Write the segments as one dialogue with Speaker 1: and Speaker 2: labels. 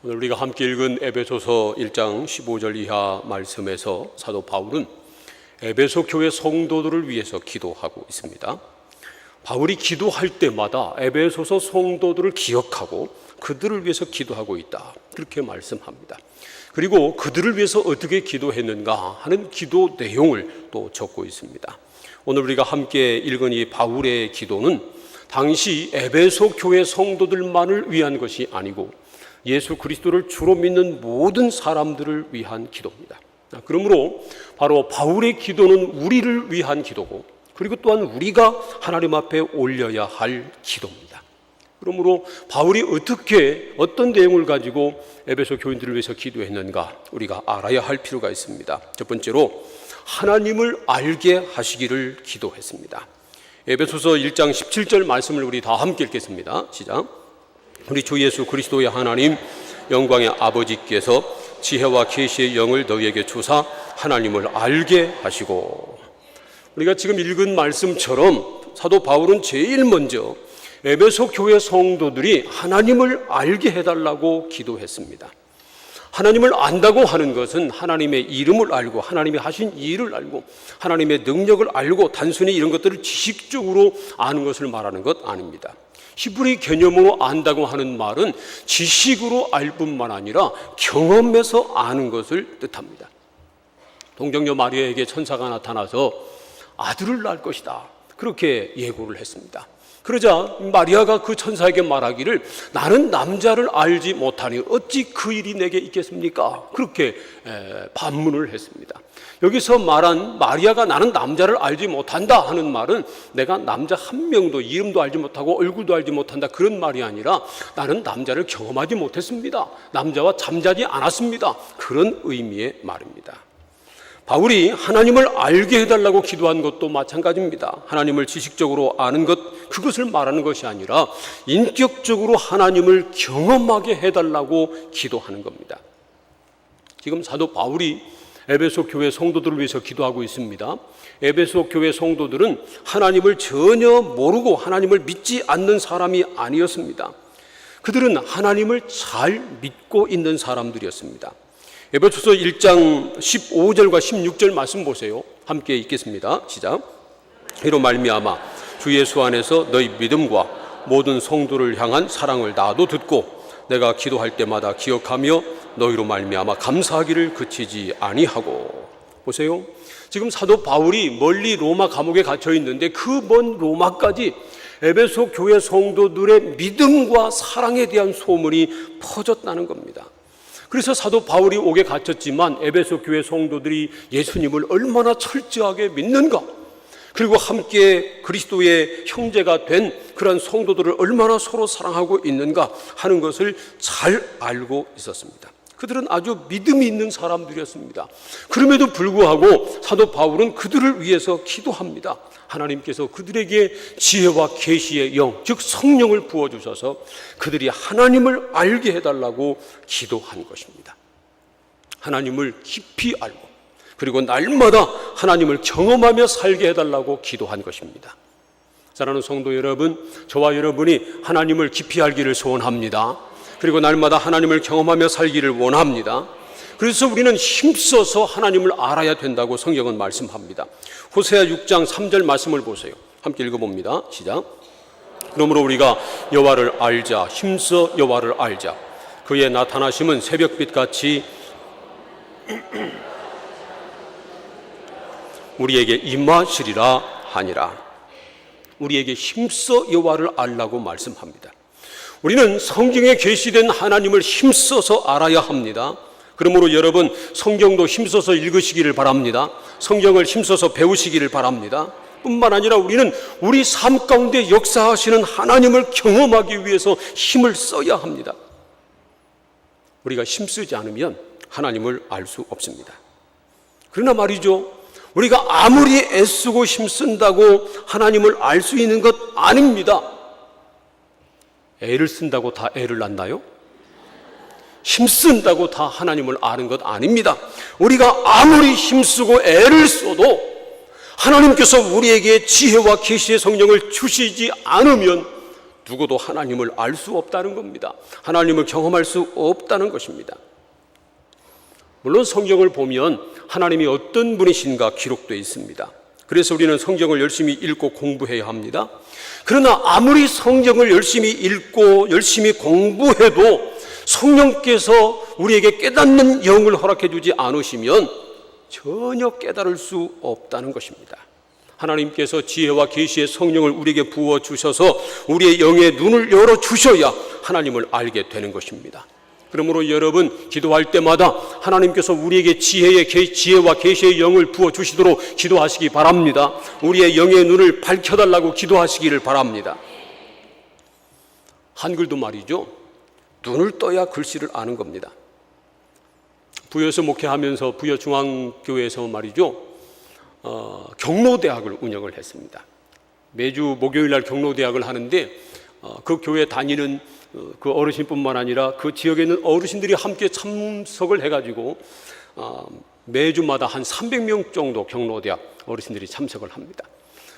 Speaker 1: 오늘 우리가 함께 읽은 에베소서 1장 15절 이하 말씀에서 사도 바울은 에베소 교회 성도들을 위해서 기도하고 있습니다. 바울이 기도할 때마다 에베소서 성도들을 기억하고 그들을 위해서 기도하고 있다, 그렇게 말씀합니다. 그리고 그들을 위해서 어떻게 기도했는가 하는 기도 내용을 또 적고 있습니다. 오늘 우리가 함께 읽은 이 바울의 기도는 당시 에베소 교회 성도들만을 위한 것이 아니고 예수 그리스도를 주로 믿는 모든 사람들을 위한 기도입니다. 그러므로 바로 바울의 기도는 우리를 위한 기도고, 그리고 또한 우리가 하나님 앞에 올려야 할 기도입니다. 그러므로 바울이 어떤 내용을 가지고 에베소 교인들을 위해서 기도했는가 우리가 알아야 할 필요가 있습니다. 첫 번째로 하나님을 알게 하시기를 기도했습니다. 에베소서 1장 17절 말씀을 우리 다 함께 읽겠습니다. 시작. 우리 주 예수 그리스도의 하나님 영광의 아버지께서 지혜와 계시의 영을 너희에게 주사 하나님을 알게 하시고, 우리가 지금 읽은 말씀처럼 사도 바울은 제일 먼저 에베소 교회 성도들이 하나님을 알게 해달라고 기도했습니다. 하나님을 안다고 하는 것은 하나님의 이름을 알고 하나님이 하신 일을 알고 하나님의 능력을 알고 단순히 이런 것들을 지식적으로 아는 것을 말하는 것 아닙니다. 히브리 개념으로 안다고 하는 말은 지식으로 알 뿐만 아니라 경험해서 아는 것을 뜻합니다. 동정녀 마리아에게 천사가 나타나서 아들을 낳을 것이다, 그렇게 예고를 했습니다. 그러자 마리아가 그 천사에게 말하기를 나는 남자를 알지 못하니 어찌 그 일이 내게 있겠습니까? 그렇게 반문을 했습니다. 여기서 말한 마리아가 나는 남자를 알지 못한다 하는 말은 내가 남자 한 명도 이름도 알지 못하고 얼굴도 알지 못한다, 그런 말이 아니라 나는 남자를 경험하지 못했습니다, 남자와 잠자지 않았습니다, 그런 의미의 말입니다. 바울이 하나님을 알게 해달라고 기도한 것도 마찬가지입니다. 하나님을 지식적으로 아는 것, 그것을 말하는 것이 아니라 인격적으로 하나님을 경험하게 해달라고 기도하는 겁니다. 지금 사도 바울이 에베소 교회 성도들을 위해서 기도하고 있습니다. 에베소 교회 성도들은 하나님을 전혀 모르고 하나님을 믿지 않는 사람이 아니었습니다. 그들은 하나님을 잘 믿고 있는 사람들이었습니다. 에베소서 1장 15절과 16절 말씀 보세요. 함께 읽겠습니다. 시작. 이로 말미암아 주 예수 안에서 너희 믿음과 모든 성도를 향한 사랑을 나도 듣고 내가 기도할 때마다 기억하며 너희로 말미암아 감사하기를 그치지 아니하고. 보세요. 지금 사도 바울이 멀리 로마 감옥에 갇혀 있는데 그 먼 로마까지 에베소 교회 성도들의 믿음과 사랑에 대한 소문이 퍼졌다는 겁니다. 그래서 사도 바울이 옥에 갇혔지만 에베소 교회 성도들이 예수님을 얼마나 철저하게 믿는가, 그리고 함께 그리스도의 형제가 된 그런 성도들을 얼마나 서로 사랑하고 있는가 하는 것을 잘 알고 있었습니다. 그들은 아주 믿음이 있는 사람들이었습니다. 그럼에도 불구하고 사도 바울은 그들을 위해서 기도합니다. 하나님께서 그들에게 지혜와 계시의 영, 즉 성령을 부어주셔서 그들이 하나님을 알게 해달라고 기도한 것입니다. 하나님을 깊이 알고 그리고 날마다 하나님을 경험하며 살게 해달라고 기도한 것입니다. 사랑하는 성도 여러분, 저와 여러분이 하나님을 깊이 알기를 소원합니다. 그리고 날마다 하나님을 경험하며 살기를 원합니다. 그래서 우리는 힘써서 하나님을 알아야 된다고 성경은 말씀합니다. 호세아 6장 3절 말씀을 보세요. 함께 읽어봅니다. 시작. 그러므로 우리가 여호와를 알자, 힘써 여호와를 알자. 그의 나타나심은 새벽빛같이 우리에게 임하시리라 하니라. 우리에게 힘써 여호와를 알라고 말씀합니다. 우리는 성경에 계시된 하나님을 힘써서 알아야 합니다. 그러므로 여러분 성경도 힘써서 읽으시기를 바랍니다. 성경을 힘써서 배우시기를 바랍니다. 뿐만 아니라 우리는 우리 삶 가운데 역사하시는 하나님을 경험하기 위해서 힘을 써야 합니다. 우리가 힘쓰지 않으면 하나님을 알 수 없습니다. 그러나 말이죠, 우리가 아무리 애쓰고 힘쓴다고 하나님을 알 수 있는 것 아닙니다. 애를 쓴다고 다 애를 낳나요? 힘쓴다고 다 하나님을 아는 것 아닙니다. 우리가 아무리 힘쓰고 애를 써도 하나님께서 우리에게 지혜와 계시의 성령을 주시지 않으면 누구도 하나님을 알 수 없다는 겁니다. 하나님을 경험할 수 없다는 것입니다. 물론 성경을 보면 하나님이 어떤 분이신가 기록되어 있습니다. 그래서 우리는 성경을 열심히 읽고 공부해야 합니다. 그러나 아무리 성경을 열심히 읽고 열심히 공부해도 성령께서 우리에게 깨닫는 영을 허락해 주지 않으시면 전혀 깨달을 수 없다는 것입니다. 하나님께서 지혜와 계시의 성령을 우리에게 부어 주셔서 우리의 영의 눈을 열어 주셔야 하나님을 알게 되는 것입니다. 그러므로 여러분 기도할 때마다 하나님께서 우리에게 지혜와 계시의 영을 부어 주시도록 기도하시기 바랍니다. 우리의 영의 눈을 밝혀달라고 기도하시기를 바랍니다. 한글도 말이죠, 눈을 떠야 글씨를 아는 겁니다. 부여에서 목회하면서 부여중앙교회에서 말이죠, 경로대학을 운영을 했습니다. 매주 목요일날 경로대학을 하는데 그 교회 다니는 그 어르신뿐만 아니라 그 지역에 있는 어르신들이 함께 참석을 해가지고 매주마다 한 300명 정도 경로대학 어르신들이 참석을 합니다.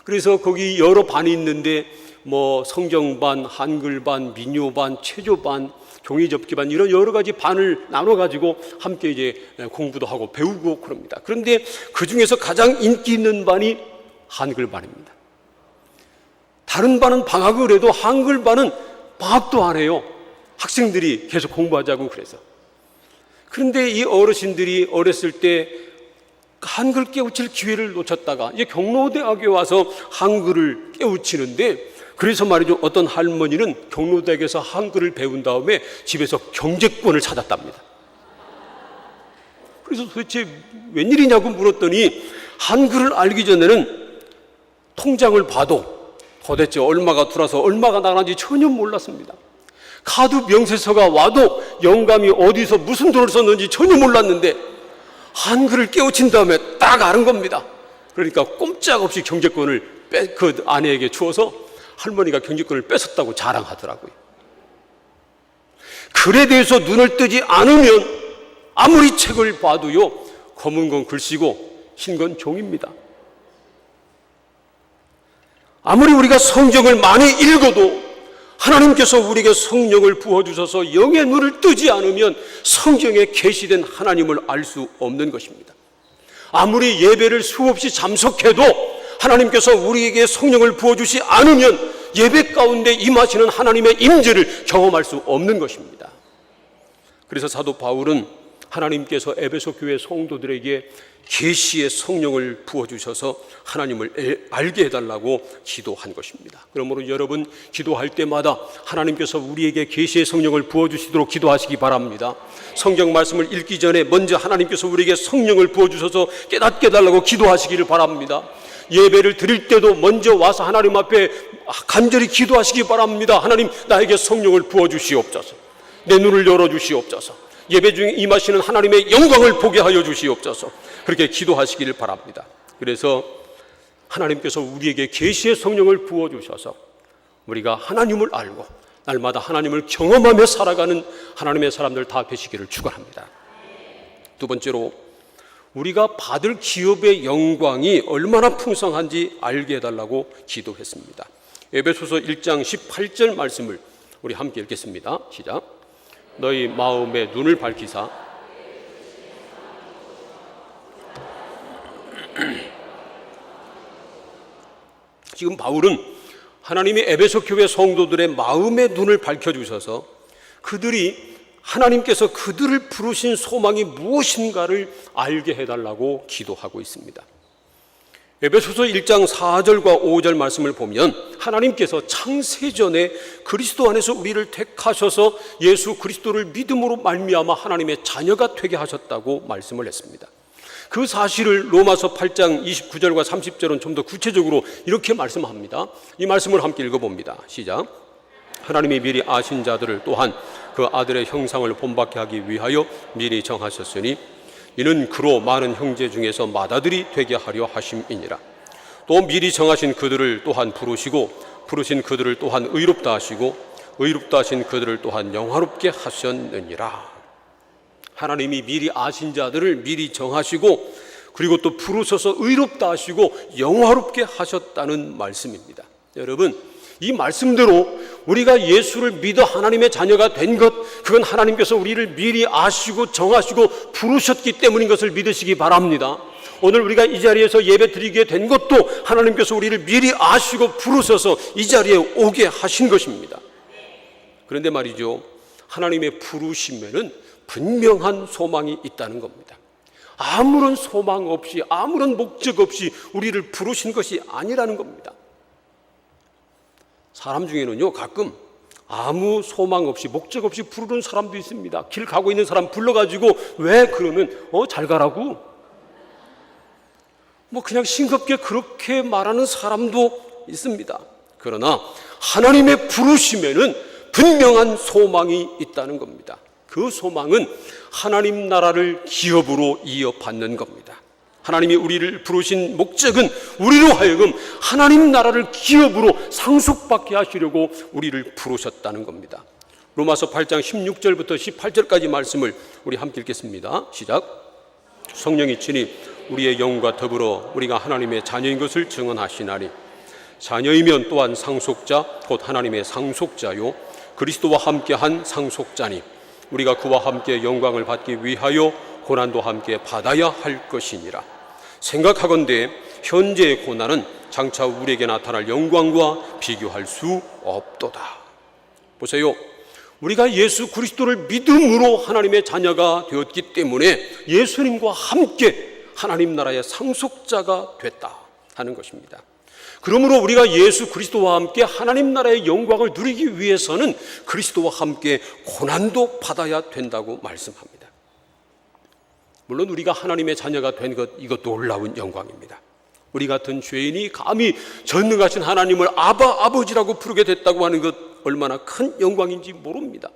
Speaker 1: 그래서 거기 여러 반이 있는데 뭐 성경반, 한글반, 민요반, 체조반, 종이접기반 이런 여러 가지 반을 나눠가지고 함께 이제 공부도 하고 배우고 그럽니다. 그런데 그 중에서 가장 인기 있는 반이 한글반입니다. 다른 반은 방학을 해도 한글반은 방학도 안 해요. 학생들이 계속 공부하자고 그래서. 그런데 이 어르신들이 어렸을 때 한글 깨우칠 기회를 놓쳤다가 이제 경로대학에 와서 한글을 깨우치는데, 그래서 말이죠, 어떤 할머니는 경로대학에서 한글을 배운 다음에 집에서 경제권을 찾았답니다. 그래서 도대체 웬일이냐고 물었더니 한글을 알기 전에는 통장을 봐도 도대체 얼마가 들어와서 얼마가 나가는지 전혀 몰랐습니다. 카드 명세서가 와도 영감이 어디서 무슨 돈을 썼는지 전혀 몰랐는데 한글을 깨우친 다음에 딱 아는 겁니다. 그러니까 꼼짝없이 경제권을 그 아내에게 주어서 할머니가 경제권을 뺏었다고 자랑하더라고요. 글에 대해서 눈을 뜨지 않으면 아무리 책을 봐도요, 검은 건 글씨고 흰 건 종입니다. 아무리 우리가 성경을 많이 읽어도 하나님께서 우리에게 성령을 부어주셔서 영의 눈을 뜨지 않으면 성경에 계시된 하나님을 알 수 없는 것입니다. 아무리 예배를 수없이 참석해도 하나님께서 우리에게 성령을 부어주지 않으면 예배 가운데 임하시는 하나님의 임재를 경험할 수 없는 것입니다. 그래서 사도 바울은 하나님께서 에베소 교회 성도들에게 계시의 성령을 부어주셔서 하나님을 알게 해달라고 기도한 것입니다. 그러므로 여러분 기도할 때마다 하나님께서 우리에게 계시의 성령을 부어주시도록 기도하시기 바랍니다. 성경 말씀을 읽기 전에 먼저 하나님께서 우리에게 성령을 부어주셔서 깨닫게 해달라고 기도하시기를 바랍니다. 예배를 드릴 때도 먼저 와서 하나님 앞에 간절히 기도하시기 바랍니다. 하나님, 나에게 성령을 부어주시옵소서. 내 눈을 열어주시옵소서. 예배 중에 임하시는 하나님의 영광을 보게 하여 주시옵소서. 그렇게 기도하시기를 바랍니다. 그래서 하나님께서 우리에게 계시의 성령을 부어주셔서 우리가 하나님을 알고 날마다 하나님을 경험하며 살아가는 하나님의 사람들 다 되시기를 축원합니다. 두 번째로, 우리가 받을 기업의 영광이 얼마나 풍성한지 알게 해달라고 기도했습니다. 에베소서 1장 18절 말씀을 우리 함께 읽겠습니다. 시작. 너희 마음의 눈을 밝히사 지금 바울은 하나님이 에베소 교회 성도들의 마음의 눈을 밝혀주셔서 그들이 하나님께서 그들을 부르신 소망이 무엇인가를 알게 해달라고 기도하고 있습니다. 에베소서 1장 4절과 5절 말씀을 보면 하나님께서 창세전에 그리스도 안에서 우리를 택하셔서 예수 그리스도를 믿음으로 말미암아 하나님의 자녀가 되게 하셨다고 말씀을 했습니다. 그 사실을 로마서 8장 29절과 30절은 좀 더 구체적으로 이렇게 말씀합니다. 이 말씀을 함께 읽어봅니다. 시작. 하나님이 미리 아신 자들을 또한 그 아들의 형상을 본받게 하기 위하여 미리 정하셨으니 이는 그로 많은 형제 중에서 맏아들이 되게 하려 하심이니라. 또 미리 정하신 그들을 또한 부르시고 부르신 그들을 또한 의롭다 하시고 의롭다 하신 그들을 또한 영화롭게 하셨느니라. 하나님이 미리 아신 자들을 미리 정하시고 그리고 또 부르셔서 의롭다 하시고 영화롭게 하셨다는 말씀입니다. 여러분, 이 말씀대로 우리가 예수를 믿어 하나님의 자녀가 된 것, 그건 하나님께서 우리를 미리 아시고 정하시고 부르셨기 때문인 것을 믿으시기 바랍니다. 오늘 우리가 이 자리에서 예배 드리게 된 것도 하나님께서 우리를 미리 아시고 부르셔서 이 자리에 오게 하신 것입니다. 그런데 말이죠, 하나님의 부르심에는 분명한 소망이 있다는 겁니다. 아무런 소망 없이, 아무런 목적 없이 우리를 부르신 것이 아니라는 겁니다. 사람 중에는요, 가끔 아무 소망 없이 목적 없이 부르는 사람도 있습니다. 길 가고 있는 사람 불러가지고 왜 그러면 잘 가라고? 그냥 싱겁게 그렇게 말하는 사람도 있습니다. 그러나 하나님의 부르심에는 분명한 소망이 있다는 겁니다. 그 소망은 하나님 나라를 기업으로 이어받는 겁니다. 하나님이 우리를 부르신 목적은 우리로 하여금 하나님 나라를 기업으로 상속받게 하시려고 우리를 부르셨다는 겁니다. 로마서 8장 16절부터 18절까지 말씀을 우리 함께 읽겠습니다. 시작. 성령이 친히 우리의 영과 더불어 우리가 하나님의 자녀인 것을 증언하시나니 자녀이면 또한 상속자 곧 하나님의 상속자요 그리스도와 함께한 상속자니 우리가 그와 함께 영광을 받기 위하여 고난도 함께 받아야 할 것이니라. 생각하건대 현재의 고난은 장차 우리에게 나타날 영광과 비교할 수 없도다. 보세요, 우리가 예수 그리스도를 믿음으로 하나님의 자녀가 되었기 때문에 예수님과 함께 하나님 나라의 상속자가 됐다 하는 것입니다. 그러므로 우리가 예수 그리스도와 함께 하나님 나라의 영광을 누리기 위해서는 그리스도와 함께 고난도 받아야 된다고 말씀합니다. 물론 우리가 하나님의 자녀가 된 것, 이것 놀라운 영광입니다. 우리 같은 죄인이 감히 전능하신 하나님을 아바, 아버지라고 부르게 됐다고 하는 것 얼마나 큰 영광인지 모릅니다.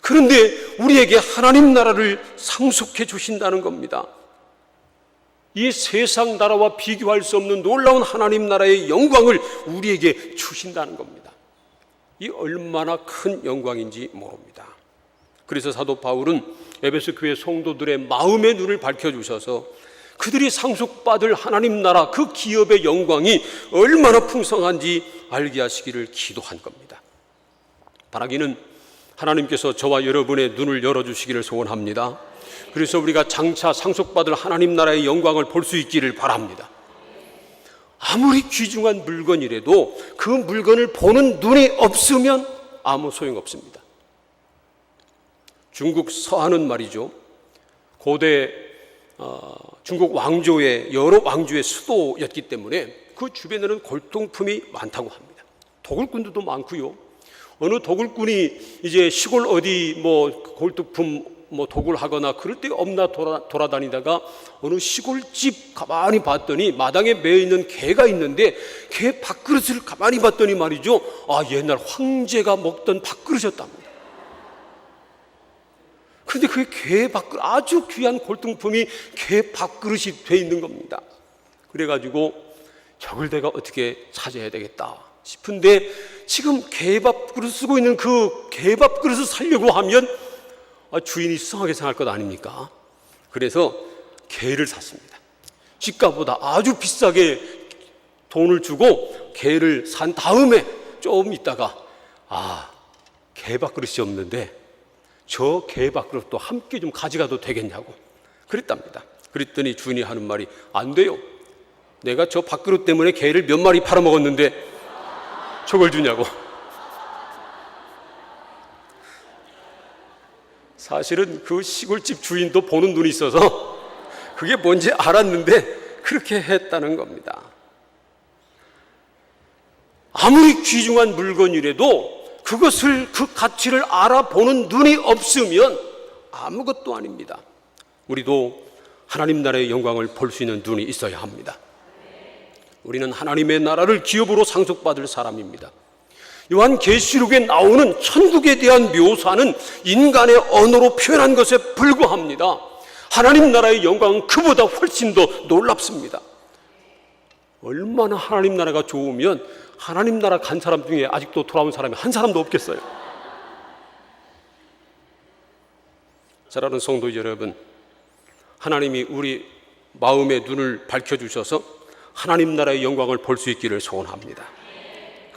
Speaker 1: 그런데 우리에게 하나님 나라를 상속해 주신다는 겁니다. 이 세상 나라와 비교할 수 없는 놀라운 하나님 나라의 영광을 우리에게 주신다는 겁니다. 이 얼마나 큰 영광인지 모릅니다. 그래서 사도 바울은 에베소 교회 성도들의 마음의 눈을 밝혀주셔서 그들이 상속받을 하나님 나라 그 기업의 영광이 얼마나 풍성한지 알게 하시기를 기도한 겁니다. 바라기는 하나님께서 저와 여러분의 눈을 열어주시기를 소원합니다. 그래서 우리가 장차 상속받을 하나님 나라의 영광을 볼 수 있기를 바랍니다. 아무리 귀중한 물건이라도 그 물건을 보는 눈이 없으면 아무 소용없습니다. 중국 서한은 말이죠, 고대 중국 왕조의 여러 왕조의 수도였기 때문에 그 주변에는 골동품이 많다고 합니다. 도굴꾼들도 많고요. 어느 도굴꾼이 이제 시골 어디 골동품 도굴하거나 그럴 때 없나 돌아다니다가 어느 시골집 가만히 봤더니 마당에 매어있는 개가 있는데 개 밥그릇을 가만히 봤더니 말이죠, 옛날 황제가 먹던 밥그릇이었답니다. 그런데 그 개 밥그릇, 아주 귀한 골동품이 개 밥그릇이 돼 있는 겁니다. 그래가지고 저걸 내가 어떻게 찾아야 되겠다 싶은데 지금 개 밥그릇 쓰고 있는 그 개 밥그릇을 살려고 하면 주인이 수상하게 생각할 것 아닙니까? 그래서 개를 샀습니다. 집값보다 아주 비싸게 돈을 주고 개를 산 다음에 좀 있다가 개 밥그릇이 없는데 저 개 밥그릇도 함께 좀 가져가도 되겠냐고 그랬답니다. 그랬더니 주인이 하는 말이 안 돼요. 내가 저 밥그릇 때문에 개를 몇 마리 팔아먹었는데 저걸 주냐고. 사실은 그 시골집 주인도 보는 눈이 있어서 그게 뭔지 알았는데 그렇게 했다는 겁니다. 아무리 귀중한 물건이라도 그것을, 그 가치를 알아보는 눈이 없으면 아무것도 아닙니다. 우리도 하나님 나라의 영광을 볼 수 있는 눈이 있어야 합니다. 우리는 하나님의 나라를 기업으로 상속받을 사람입니다. 요한계시록에 나오는 천국에 대한 묘사는 인간의 언어로 표현한 것에 불과합니다. 하나님 나라의 영광은 그보다 훨씬 더 놀랍습니다. 얼마나 하나님 나라가 좋으면 하나님 나라 간 사람 중에 아직도 돌아온 사람이 한 사람도 없겠어요. 사랑하는 성도 여러분, 하나님이 우리 마음의 눈을 밝혀주셔서 하나님 나라의 영광을 볼 수 있기를 소원합니다.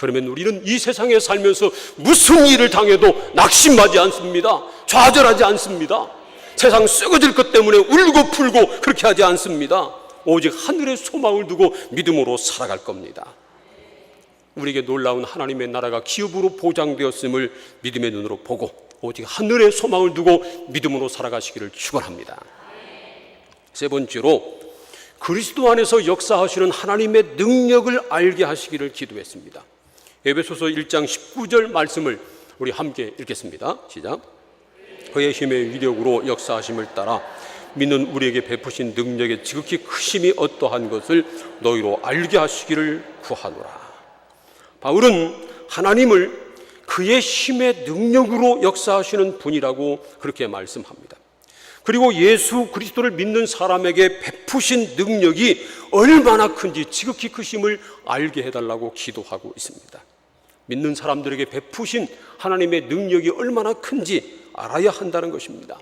Speaker 1: 그러면 우리는 이 세상에 살면서 무슨 일을 당해도 낙심하지 않습니다. 좌절하지 않습니다. 세상 썩어질 것 때문에 울고 풀고 그렇게 하지 않습니다. 오직 하늘의 소망을 두고 믿음으로 살아갈 겁니다. 우리에게 놀라운 하나님의 나라가 기업으로 보장되었음을 믿음의 눈으로 보고 오직 하늘의 소망을 두고 믿음으로 살아가시기를 축원합니다. 세 번째로 그리스도 안에서 역사하시는 하나님의 능력을 알게 하시기를 기도했습니다. 에베소서 1장 19절 말씀을 우리 함께 읽겠습니다. 시작. 그의 힘의 위력으로 역사하심을 따라 믿는 우리에게 베푸신 능력의 지극히 크심이 어떠한 것을 너희로 알게 하시기를 구하노라. 바울은 하나님을 그의 힘의 능력으로 역사하시는 분이라고 그렇게 말씀합니다. 그리고 예수 그리스도를 믿는 사람에게 베푸신 능력이 얼마나 큰지 지극히 크심을 알게 해달라고 기도하고 있습니다. 믿는 사람들에게 베푸신 하나님의 능력이 얼마나 큰지 알아야 한다는 것입니다.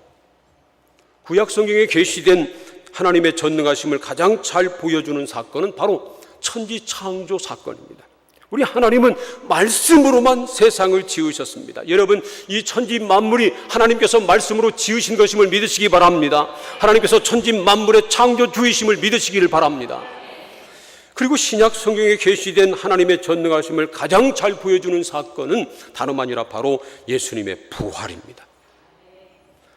Speaker 1: 구약 성경에 계시된 하나님의 전능하심을 가장 잘 보여주는 사건은 바로 천지 창조 사건입니다. 우리 하나님은 말씀으로만 세상을 지으셨습니다. 여러분, 이 천지 만물이 하나님께서 말씀으로 지으신 것임을 믿으시기 바랍니다. 하나님께서 천지 만물의 창조주이심을 믿으시기를 바랍니다. 그리고 신약 성경에 계시된 하나님의 전능하심을 가장 잘 보여주는 사건은 다름 아니라 바로 예수님의 부활입니다.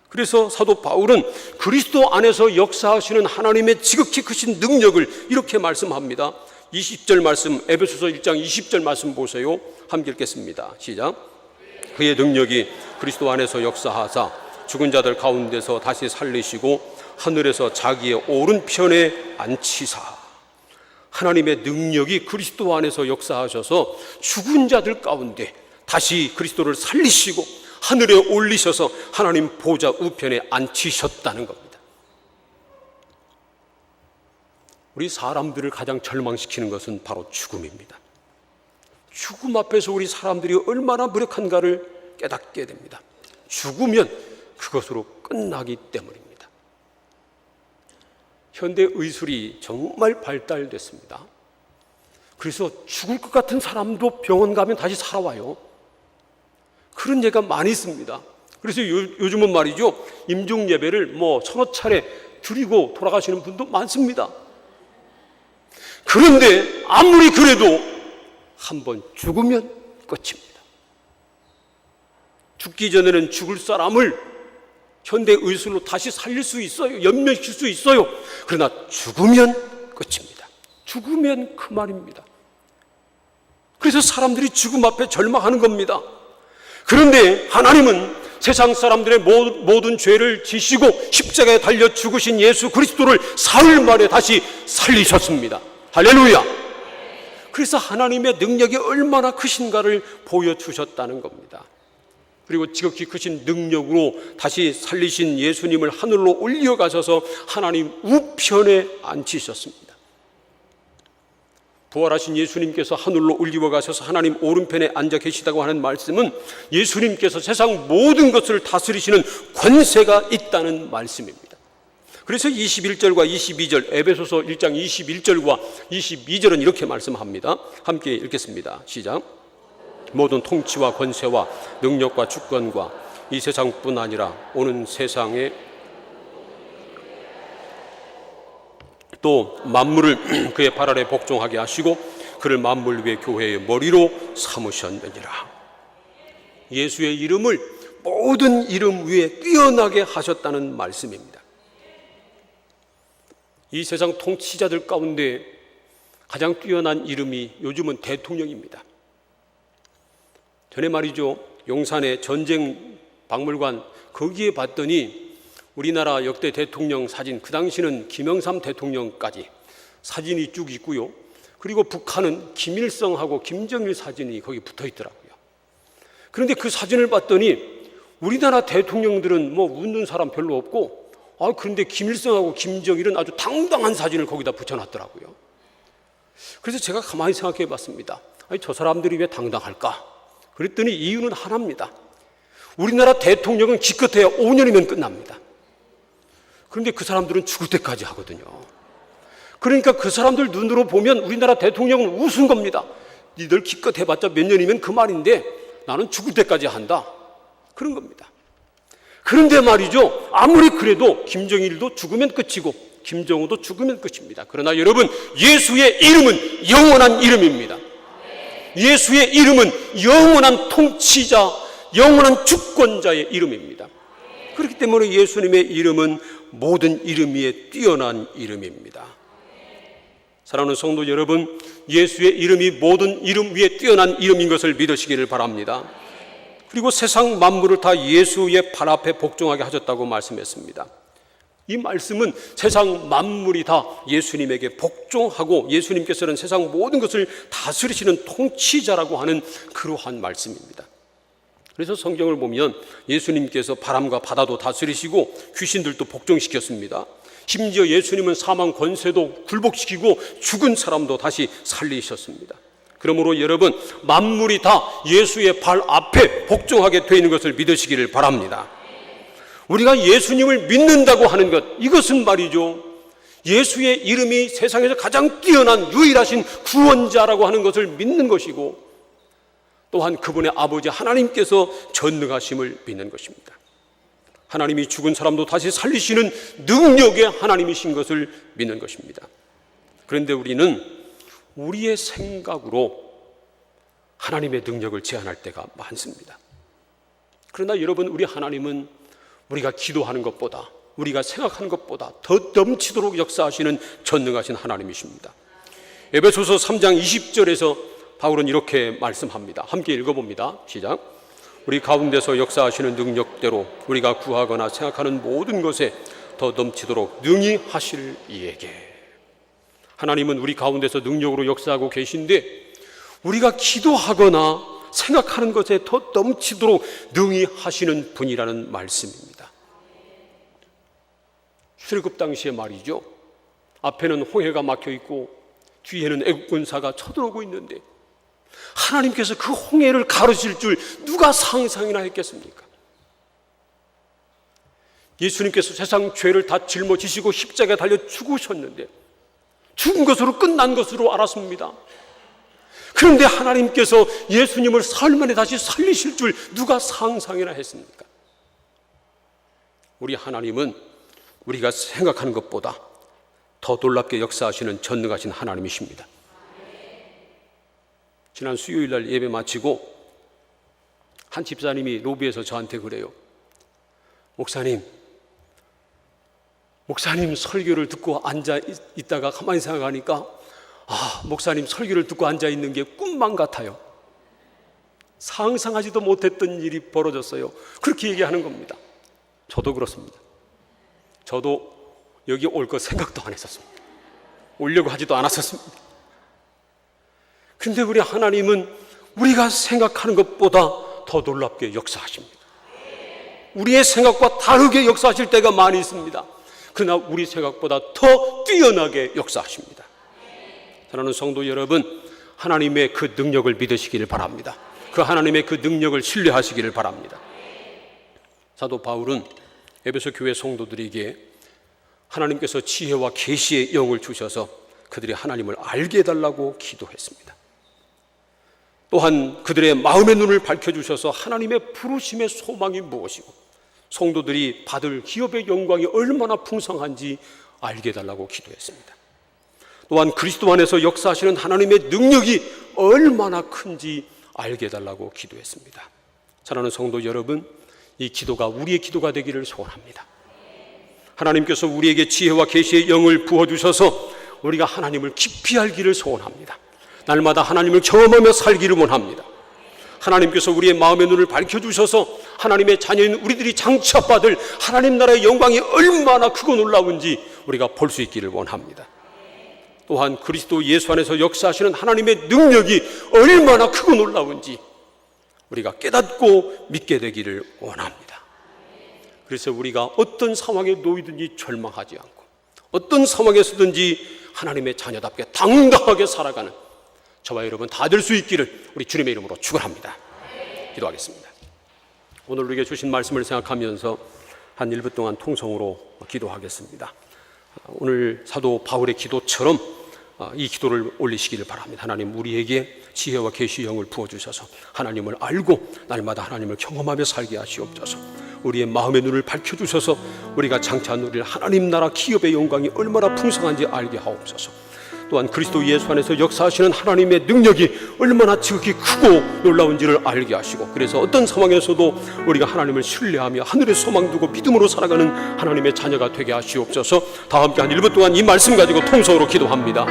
Speaker 1: 그래서 사도 바울은 그리스도 안에서 역사하시는 하나님의 지극히 크신 능력을 이렇게 말씀합니다. 20절 말씀, 에베소서 1장 20절 말씀 보세요. 함께 읽겠습니다. 시작. 그의 능력이 그리스도 안에서 역사하사 죽은 자들 가운데서 다시 살리시고 하늘에서 자기의 오른편에 앉히사. 하나님의 능력이 그리스도 안에서 역사하셔서 죽은 자들 가운데 다시 그리스도를 살리시고 하늘에 올리셔서 하나님 보좌 우편에 앉히셨다는 겁니다. 우리 사람들을 가장 절망시키는 것은 바로 죽음입니다. 죽음 앞에서 우리 사람들이 얼마나 무력한가를 깨닫게 됩니다. 죽으면 그것으로 끝나기 때문입니다. 현대 의술이 정말 발달됐습니다. 그래서 죽을 것 같은 사람도 병원 가면 다시 살아와요. 그런 예가 많이 있습니다. 그래서 요즘은 말이죠, 임종 예배를 서너 차례 드리고 돌아가시는 분도 많습니다. 그런데 아무리 그래도 한번 죽으면 끝입니다. 죽기 전에는 죽을 사람을 현대 의술로 다시 살릴 수 있어요. 연명시킬 수 있어요. 그러나 죽으면 끝입니다. 죽으면 그만입니다. 그래서 사람들이 죽음 앞에 절망하는 겁니다. 그런데 하나님은 세상 사람들의 모든 죄를 지시고 십자가에 달려 죽으신 예수 그리스도를 사흘 만에 다시 살리셨습니다. 할렐루야. 그래서 하나님의 능력이 얼마나 크신가를 보여주셨다는 겁니다. 그리고 지극히 크신 능력으로 다시 살리신 예수님을 하늘로 올려가셔서 하나님 우편에 앉히셨습니다. 부활하신 예수님께서 하늘로 올리워 가셔서 하나님 오른편에 앉아 계시다고 하는 말씀은 예수님께서 세상 모든 것을 다스리시는 권세가 있다는 말씀입니다. 그래서 21절과 22절, 에베소서 1장 21절과 22절은 이렇게 말씀합니다. 함께 읽겠습니다. 시작. 모든 통치와 권세와 능력과 주권과 이 세상뿐 아니라 오는 세상에 또 만물을 그의 발 아래 복종하게 하시고 그를 만물 위의 교회의 머리로 삼으셨느니라. 예수의 이름을 모든 이름 위에 뛰어나게 하셨다는 말씀입니다. 이 세상 통치자들 가운데 가장 뛰어난 이름이 요즘은 대통령입니다. 전에 말이죠, 용산의 전쟁 박물관 거기에 봤더니 우리나라 역대 대통령 사진, 그 당시는 김영삼 대통령까지 사진이 쭉 있고요. 그리고 북한은 김일성하고 김정일 사진이 거기 붙어 있더라고요. 그런데 그 사진을 봤더니 우리나라 대통령들은 웃는 사람 별로 없고, 그런데 김일성하고 김정일은 아주 당당한 사진을 거기다 붙여놨더라고요. 그래서 제가 가만히 생각해 봤습니다. 저 사람들이 왜 당당할까? 그랬더니 이유는 하나입니다. 우리나라 대통령은 기껏해야 5년이면 끝납니다. 그런데 그 사람들은 죽을 때까지 하거든요. 그러니까 그 사람들 눈으로 보면 우리나라 대통령은 우스운 겁니다. 니들 기껏 해봤자 몇 년이면 그 말인데 나는 죽을 때까지 한다. 그런 겁니다. 그런데 말이죠, 아무리 그래도 김정일도 죽으면 끝이고 김정우도 죽으면 끝입니다. 그러나 여러분, 예수의 이름은 영원한 이름입니다. 예수의 이름은 영원한 통치자, 영원한 주권자의 이름입니다. 그렇기 때문에 예수님의 이름은 모든 이름 위에 뛰어난 이름입니다. 사랑하는 성도 여러분, 예수의 이름이 모든 이름 위에 뛰어난 이름인 것을 믿으시기를 바랍니다. 그리고 세상 만물을 다 예수의 발 앞에 복종하게 하셨다고 말씀했습니다. 이 말씀은 세상 만물이 다 예수님에게 복종하고 예수님께서는 세상 모든 것을 다스리시는 통치자라고 하는 그러한 말씀입니다. 그래서 성경을 보면 예수님께서 바람과 바다도 다스리시고 귀신들도 복종시켰습니다. 심지어 예수님은 사망 권세도 굴복시키고 죽은 사람도 다시 살리셨습니다. 그러므로 여러분, 만물이 다 예수의 발 앞에 복종하게 되어 있는 것을 믿으시기를 바랍니다. 우리가 예수님을 믿는다고 하는 것, 이것은 말이죠, 예수의 이름이 세상에서 가장 뛰어난 유일하신 구원자라고 하는 것을 믿는 것이고, 또한 그분의 아버지 하나님께서 전능하심을 믿는 것입니다. 하나님이 죽은 사람도 다시 살리시는 능력의 하나님이신 것을 믿는 것입니다. 그런데 우리는 우리의 생각으로 하나님의 능력을 제한할 때가 많습니다. 그러나 여러분, 우리 하나님은 우리가 기도하는 것보다, 우리가 생각하는 것보다 더 넘치도록 역사하시는 전능하신 하나님이십니다. 에베소서 3장 20절에서 바울은 이렇게 말씀합니다. 함께 읽어봅니다. 시작. 우리 가운데서 역사하시는 능력대로 우리가 구하거나 생각하는 모든 것에 더 넘치도록 능히 하실 이에게. 하나님은 우리 가운데서 능력으로 역사하고 계신데 우리가 기도하거나 생각하는 것에 더 넘치도록 능히 하시는 분이라는 말씀입니다. 출애굽 당시에 말이죠, 앞에는 홍해가 막혀 있고 뒤에는 애국 군사가 쳐들어오고 있는데 하나님께서 그 홍해를 가르칠 줄 누가 상상이나 했겠습니까? 예수님께서 세상 죄를 다 짊어지시고 십자가에 달려 죽으셨는데 죽은 것으로 끝난 것으로 알았습니다. 그런데 하나님께서 예수님을 사흘 만에 다시 살리실 줄 누가 상상이나 했습니까? 우리 하나님은 우리가 생각하는 것보다 더 놀랍게 역사하시는 전능하신 하나님이십니다. 지난 수요일 날 예배 마치고 한 집사님이 로비에서 저한테 그래요. 목사님 설교를 듣고 앉아 있다가 가만히 생각하니까 목사님 설교를 듣고 앉아 있는 게 꿈만 같아요. 상상하지도 못했던 일이 벌어졌어요. 그렇게 얘기하는 겁니다. 저도 그렇습니다. 저도 여기 올 거 생각도 안 했었습니다. 오려고 하지도 않았었습니다. 근데 우리 하나님은 우리가 생각하는 것보다 더 놀랍게 역사하십니다. 우리의 생각과 다르게 역사하실 때가 많이 있습니다. 그러나 우리 생각보다 더 뛰어나게 역사하십니다. 사랑하는 성도 여러분, 하나님의 그 능력을 믿으시기를 바랍니다. 그 하나님의 그 능력을 신뢰하시기를 바랍니다. 사도 바울은 에베소 교회 성도들에게 하나님께서 지혜와 계시의 영을 주셔서 그들이 하나님을 알게 해달라고 기도했습니다. 또한 그들의 마음의 눈을 밝혀주셔서 하나님의 부르심의 소망이 무엇이고 성도들이 받을 기업의 영광이 얼마나 풍성한지 알게 해달라고 기도했습니다. 또한 그리스도 안에서 역사하시는 하나님의 능력이 얼마나 큰지 알게 해달라고 기도했습니다. 사랑하는 성도 여러분, 이 기도가 우리의 기도가 되기를 소원합니다. 하나님께서 우리에게 지혜와 계시의 영을 부어주셔서 우리가 하나님을 깊이 알기를 소원합니다. 날마다 하나님을 경험하며 살기를 원합니다. 하나님께서 우리의 마음의 눈을 밝혀주셔서 하나님의 자녀인 우리들이 장차받을 하나님 나라의 영광이 얼마나 크고 놀라운지 우리가 볼 수 있기를 원합니다. 또한 그리스도 예수 안에서 역사하시는 하나님의 능력이 얼마나 크고 놀라운지 우리가 깨닫고 믿게 되기를 원합니다. 그래서 우리가 어떤 상황에 놓이든지 절망하지 않고 어떤 상황에서든지 하나님의 자녀답게 당당하게 살아가는 저와 여러분 다 될 수 있기를 우리 주님의 이름으로 축원합니다. 기도하겠습니다. 오늘 우리에게 주신 말씀을 생각하면서 한 1분 동안 통성으로 기도하겠습니다. 오늘 사도 바울의 기도처럼 이 기도를 올리시기를 바랍니다. 하나님, 우리에게 지혜와 계시의 영을 부어주셔서 하나님을 알고 날마다 하나님을 경험하며 살게 하시옵소서. 우리의 마음의 눈을 밝혀주셔서 우리가 장차 누릴 하나님 나라 기업의 영광이 얼마나 풍성한지 알게 하옵소서. 또한 그리스도 예수 안에서 역사하시는 하나님의 능력이 얼마나 지극히 크고 놀라운지를 알게 하시고, 그래서 어떤 상황에서도 우리가 하나님을 신뢰하며 하늘에 소망 두고 믿음으로 살아가는 하나님의 자녀가 되게 하시옵소서. 다 함께 한 1분 동안 이 말씀 가지고 통성으로 기도합니다.